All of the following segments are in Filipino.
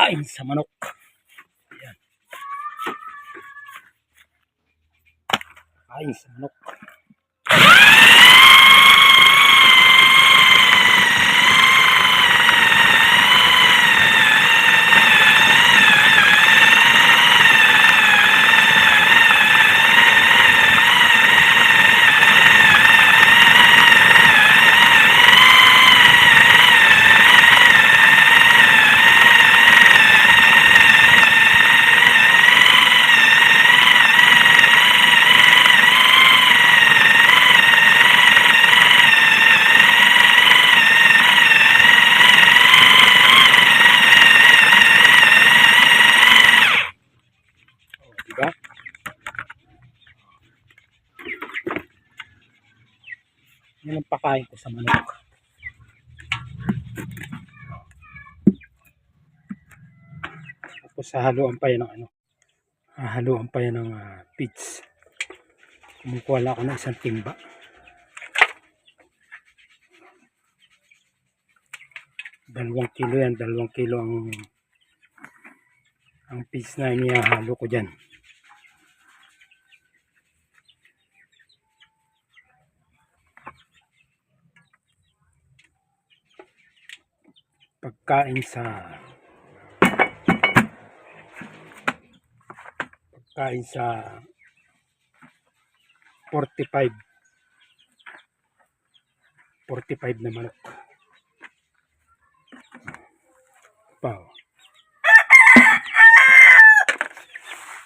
Kain sa manok. Ayan. Kain sa manok. Diba? Yan ang pakain ko sa manok. Tapos hahaluan pa yan ng ano. Hahaluan pa yan ng feeds. Kumukuha lang ako ng isang timba. Dalawang kilo yan. 2 kilo ang feeds na inihahalo ko dyan. Pagkain sa 45 na manok. Wow.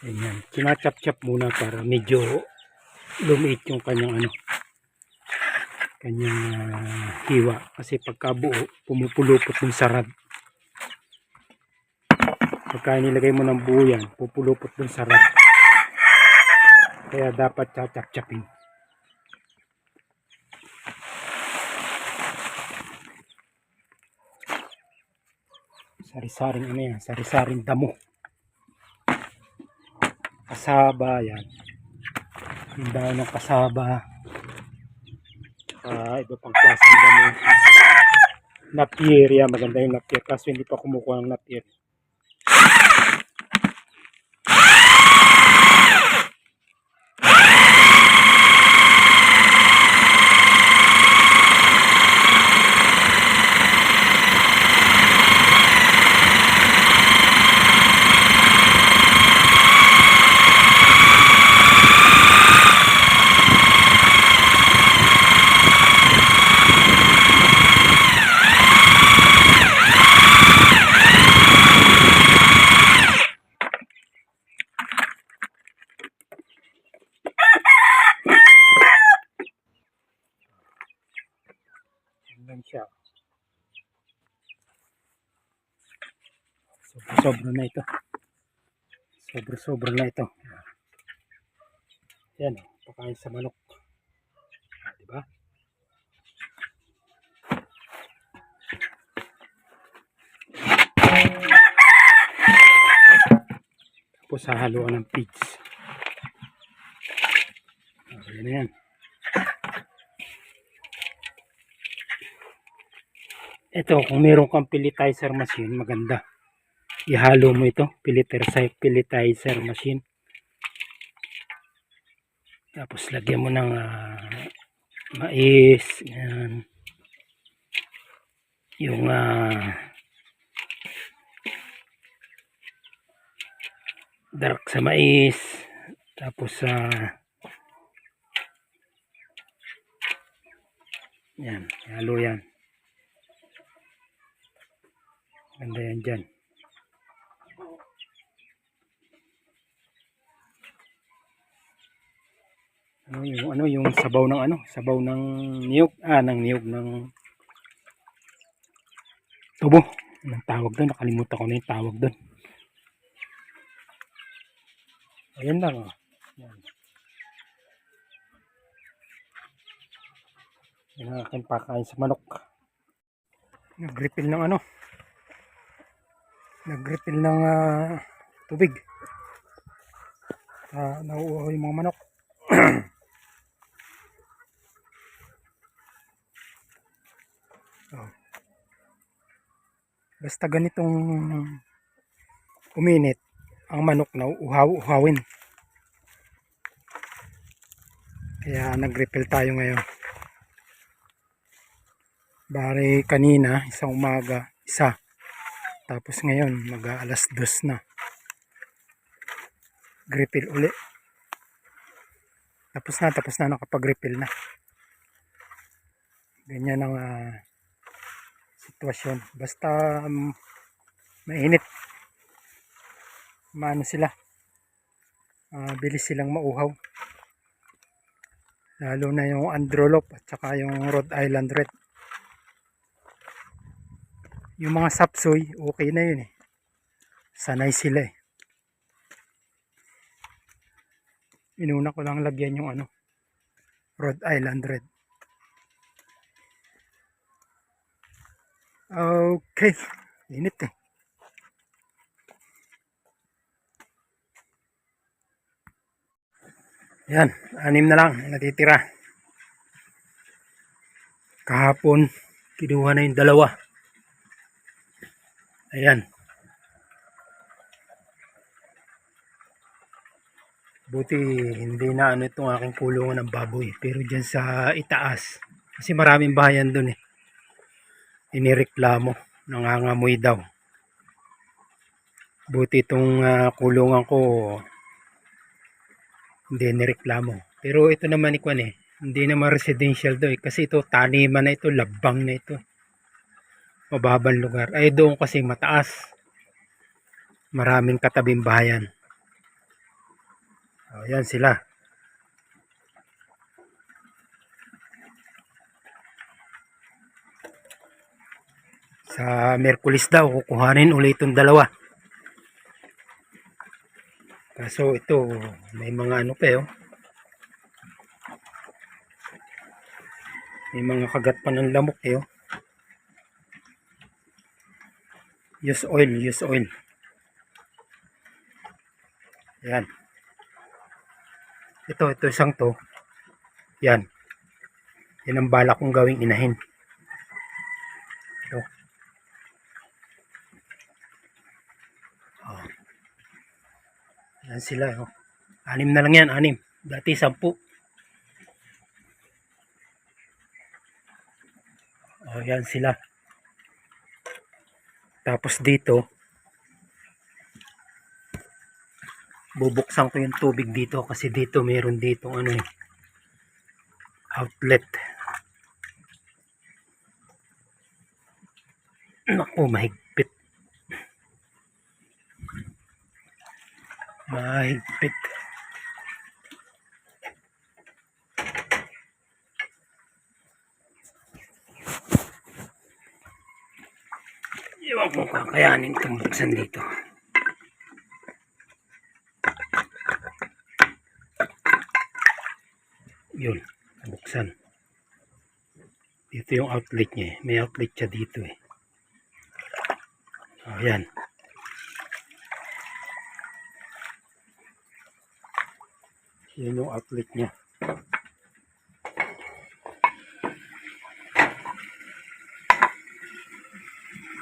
Ayan, kinachap-chap muna para medyo lumiit yung kanyang hiwa, kasi pagkabuo pumupulupot yung sarad. Pagka nilagay mo ng buo yan, pupulupot yung sarad, kaya dapat chachap-chapin. Sari-saring yan, sari-saring damo, kasaba yan, yung dahon ng kasaba, iba pang klaseng damo. Napier yan, maganda yung napier, kaso hindi pa kumukuha ng napier. Lang siya. Sobra na ito. Sobra na ito. Yan, pakain sa manok. Diba? Tapos hahaluan ng feeds. Yan na yan. Ito, kung meron kang pelletizer machine, maganda. Ihalo mo ito, pelletizer machine. Tapos lagyan mo ng mais, yan. Yung dark sa mais. Tapos yan, ihalo yan. Ganda yan dyan. Yung sabaw ng niyog, ng tubo. Anong tawag doon? Nakalimutan ko na yung tawag doon. Ayan lang. Yan. Yan ang aking pakain sa manok. Nag-refill ng tubig. Nauuhaw yung mga manok. Basta ganitong uminit, ang manok na uhawin. Kaya nag-refill tayo ngayon. Bari kanina, isang umaga, isa. Tapos ngayon, mag-alas 2 na. Refill uli. Tapos na, nakapag-refill na. Ganyan ang sitwasyon. Basta mainit. Maano sila. Bilis silang mauhaw. Lalo na yung Androlop at saka yung Rhode Island Red. Yung mga sapsoy, okay na yun eh. Sanay sila eh. Inuna ko lang lagyan yung Rhode Island Red. Okay. Init eh. Yan, 6 na lang natitira. Kahapon, kinuha na yung 2. Ayan. Buti hindi na itong aking kulungan ng baboy. Pero dyan sa itaas, kasi maraming bahayan dun eh. Inireklamo, nangangamoy daw. Buti itong kulungan ko hindi nireklamo. Pero ito naman hindi naman residential daw eh. Kasi ito taniman na ito, labang na ito. Mababang lugar. Ay doon kasi mataas. Maraming katabing bahayan. Yan sila. Sa Merkulis daw, kukuhanin ulit itong 2. Kaso ito, may mga pa eh. May mga kagat pa ng lamok eh. Use oil. Yan. Ito isang to. Yan. Yan ang balak kong gawing inahin. Ito. Yan sila. 6 na lang yan, 6. Dati 10. Yan sila. Tapos dito, bubuksan ko yung tubig dito kasi dito meron dito outlet. Naku, mahigpit. Iwan ko kakayanin itong buksan dito. Yun, buksan. Dito yung outlet niya. May outlet siya dito eh. Yan. Yan yung outlet niya.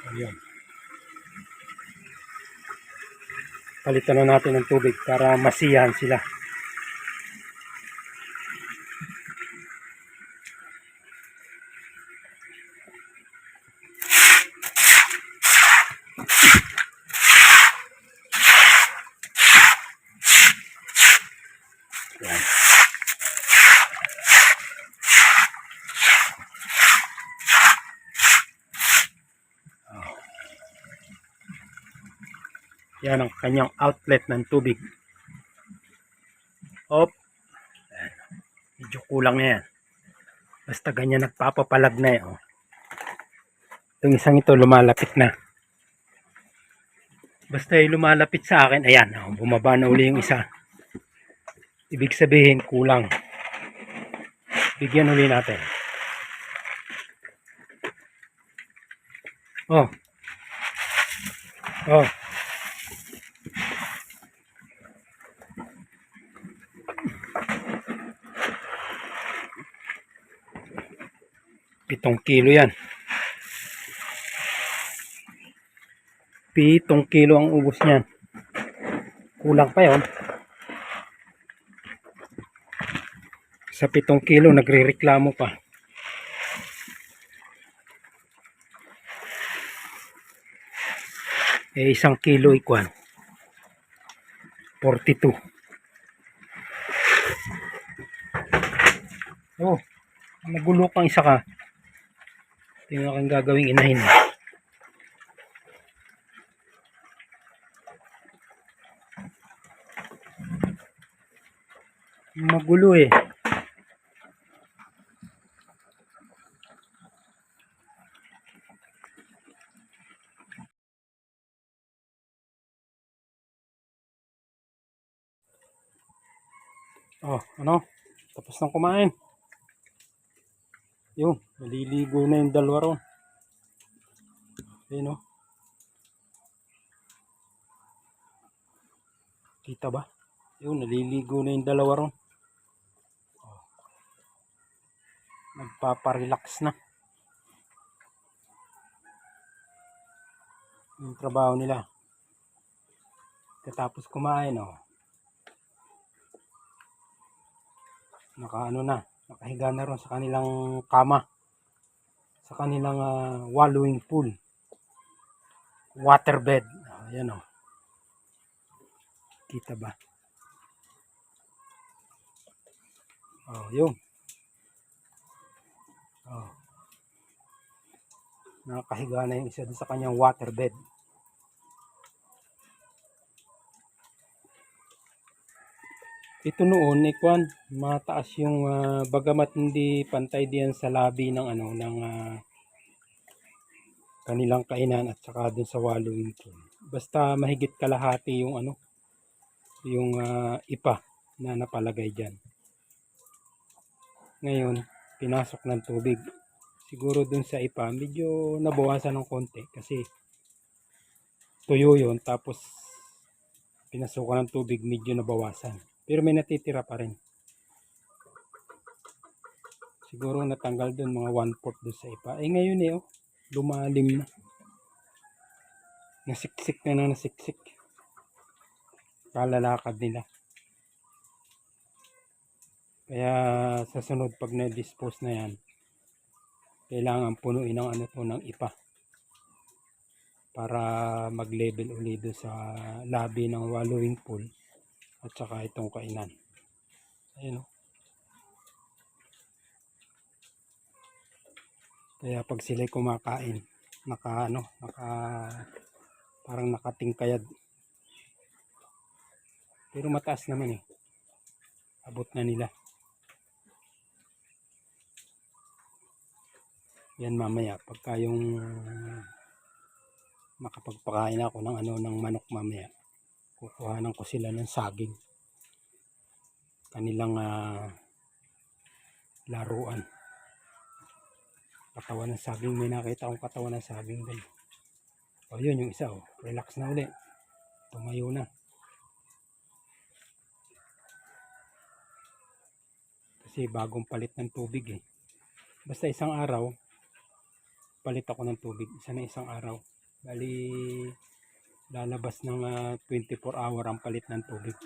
Ayan. Palitan na natin ng tubig para masiyahan sila. Ayan. Yan ang kanyang outlet ng tubig. Op. Ayan. Medyo kulang na yan. Basta ganyan nagpapapalag na eh. Itong isang ito lumalapit na. Basta lumalapit sa akin. Ayan. Bumaba na uli yung isa. Ibig sabihin kulang. Bigyan uli natin. Oh. 7 kilo yan. 7 kilo ang ubos niyan. Kulang pa yon. Sa 7 kilo nagrereklamo pa. Eh 1 kilo ikwan 42. Oh, nagulo kang isa ka. Tingnan kang gagawing inahin. Magulo eh. Oh, ano? Tapos nang kumain. Yun, naliligo na yung dalawa ron. Ayun oh. Kita ba? Yun, naliligo na yung dalawa ron. Oh. Nagpaparelax na. Yung trabaho nila. Katapos kumain oh. Nakaano na, nakahiga na ron sa kanilang kama. Sa kanilang wallowing pool. Waterbed. Ayan oh. Kita ba? Oh, yun. Oh. Nakahiga na yung isa doon sa kanyang waterbed. Ito noon, ikwan, mataas yung bagamat hindi pantay diyan sa labi ng ano ng kanilang kainan at saka dun sa wallowing pool. Basta mahigit kalahati yung ano, yung ipa na napalagay diyan. Ngayon, pinasok ng tubig. Siguro dun sa ipa, medyo nabawasan ng konti kasi tuyo yun tapos pinasukan ng tubig, medyo nabawasan. Pero may natitira pa rin. Siguro natanggal dun mga 1/4 dun sa ipa. Eh ngayon eh, oh, lumalim na. Nasiksik na nasiksik. Kalalakad nila. Kaya sa sunod pag na-dispose na yan, kailangan punuin ng ano to ng ipa. Para mag-level ulit doon sa labi ng wallowing pool at saka itong kainan. Ayun oh. Kaya pag sila'y kumakain, parang nakatingkayad. Pero mataas naman eh. Abot na nila. Yan mamaya pagka yung makapagpakain ako ng ano ng manok mamaya. Kukuhanan ko sila ng saging. Kanilang laruan. Katawan ng saging, may nakita akong katawan ng saging din. O yun yung isa oh, relax na uli. Tumayo na. Kasi bagong palit ng tubig eh. Basta isang araw, palit ako ng tubig. Isa na isang araw. Bali, lalabas ng 24 hour ang palit ng tubig.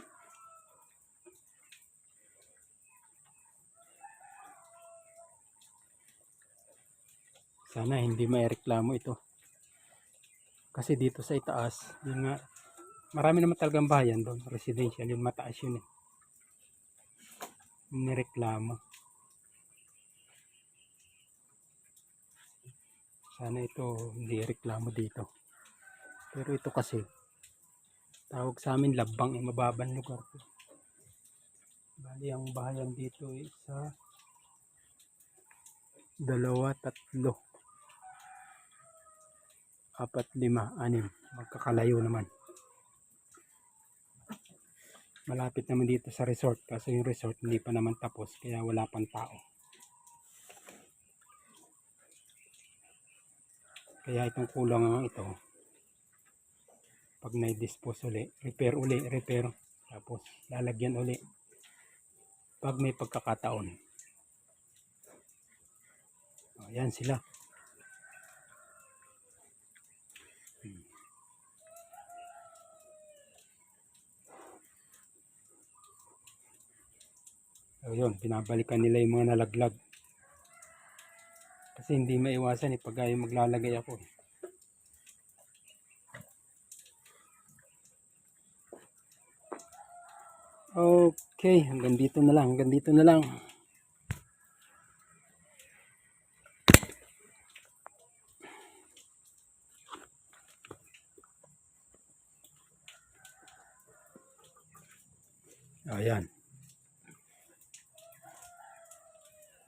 Sana hindi maireklamo ito. Kasi dito sa itaas, yun nga, marami naman talagang bayan doon. Residential, yun mataas yun eh. Nireklamo. Sana ito hindi reklamo dito. Pero ito kasi, tawag sa amin labang eh, mababang lugar to. Bali ang bayan dito ay isa, dalawa, tatlo, 4, 5, 6. Magkakalayo naman. Malapit naman dito sa resort kasi yung resort hindi pa naman tapos kaya wala pang tao. Kaya itong kulang ito, pag na-dispose uli, repair, tapos lalagyan uli pag may pagkakataon. Ayan sila. So yun, binabalikan nila yung mga nalaglag. Kasi hindi maiwasan pag maglalagay ako. Okay, hanggang dito na lang. Ayan.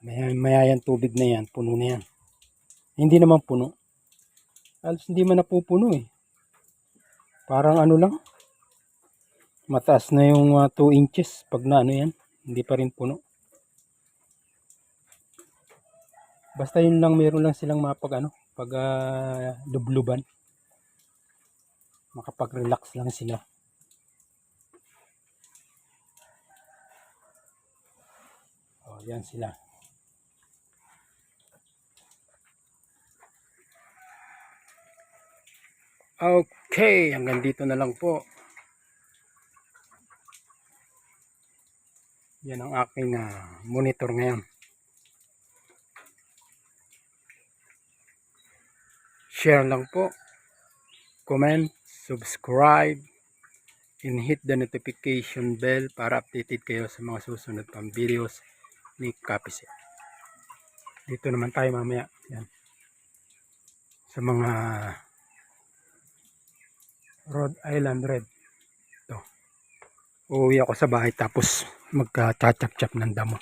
Maya yan, tubig na yan, puno na yan. Hindi naman puno. Alos hindi man napupuno eh. Parang ano lang. Mataas na yung 2 inches pag na ano yan. Hindi pa rin puno. Basta yun lang, meron lang silang pag lubluban. Makapag-relax lang sila. Oh, yan sila. Okay, hanggang dito na lang po. Yan ang aking monitor ngayon. Share lang po. Comment, subscribe, and hit the notification bell para updated kayo sa mga susunod pang videos ni Kapiset. Dito naman tayo mamaya. Yan. Sa mga Rhode Island Red. Ito. Uuwi ako sa bahay tapos magka-chachap-chap ng damo.